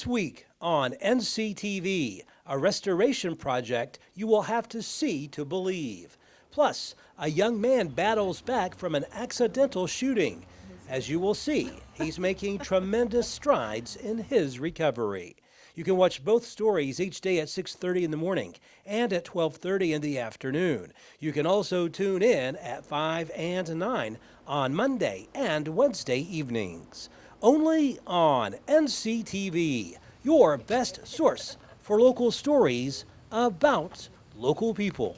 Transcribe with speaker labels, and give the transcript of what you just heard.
Speaker 1: This week on NCTV, a restoration project you will have to see to believe. Plus, a young man battles back from an accidental shooting. As you will see, he's making tremendous strides in his recovery. You can watch both stories each day at 6:30 in the morning and at 12:30 in the afternoon. You can also tune in at 5 and 9 on Monday and Wednesday evenings. Only on NCTV, your best source for local stories about local people.